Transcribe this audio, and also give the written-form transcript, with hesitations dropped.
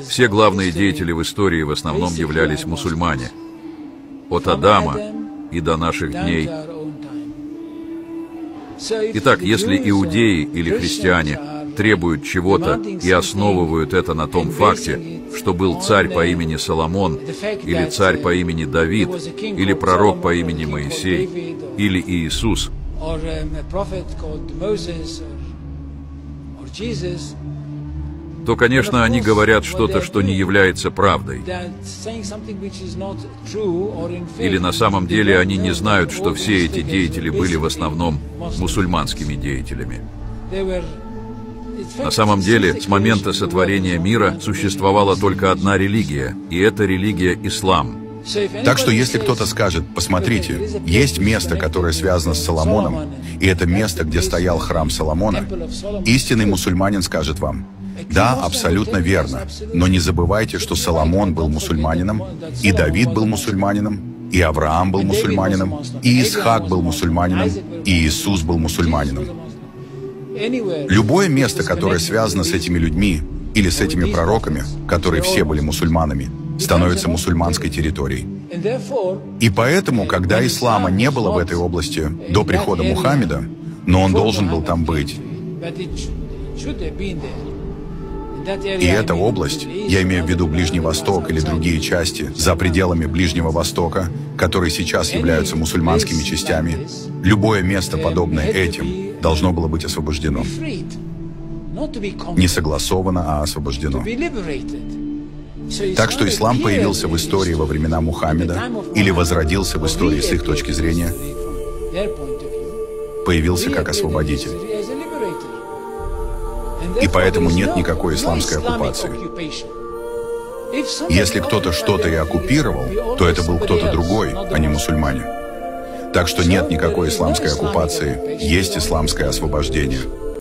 Все главные деятели в истории в основном являлись мусульмане. От Адама и до наших дней. Итак, если иудеи или христиане требуют чего-то и основывают это на том факте, что был царь по имени Соломон, или царь по имени Давид, или пророк по имени Моисей, или Иисус, то, конечно, они говорят что-то, что не является правдой. Или на самом деле они не знают, что все эти деятели были в основном мусульманскими деятелями. На самом деле, с момента сотворения мира существовала только одна религия, и это религия ислам. Так что если кто-то скажет: посмотрите, есть место, которое связано с Соломоном, и это место, где стоял храм Соломона, истинный мусульманин скажет вам: да, абсолютно верно, но не забывайте, что Соломон был мусульманином, и Давид был мусульманином, и Авраам был мусульманином, и Исхак был мусульманином, и Иисус был мусульманином. Любое место, которое связано с этими людьми или с этими пророками, которые все были мусульманами, становится мусульманской территорией. И поэтому, когда ислама не было в этой области до прихода Мухаммеда, но он должен был там быть. И эта область, я имею в виду Ближний Восток или другие части за пределами Ближнего Востока, которые сейчас являются мусульманскими частями, любое место, подобное этим, должно было быть освобождено. Не согласовано, а освобождено. Так что ислам появился в истории во времена Мухаммеда, или возродился в истории с их точки зрения, появился как освободитель. И поэтому нет никакой исламской оккупации. Если кто-то что-то и оккупировал, то это был кто-то другой, а не мусульмане. Так что нет никакой исламской оккупации, есть исламское освобождение.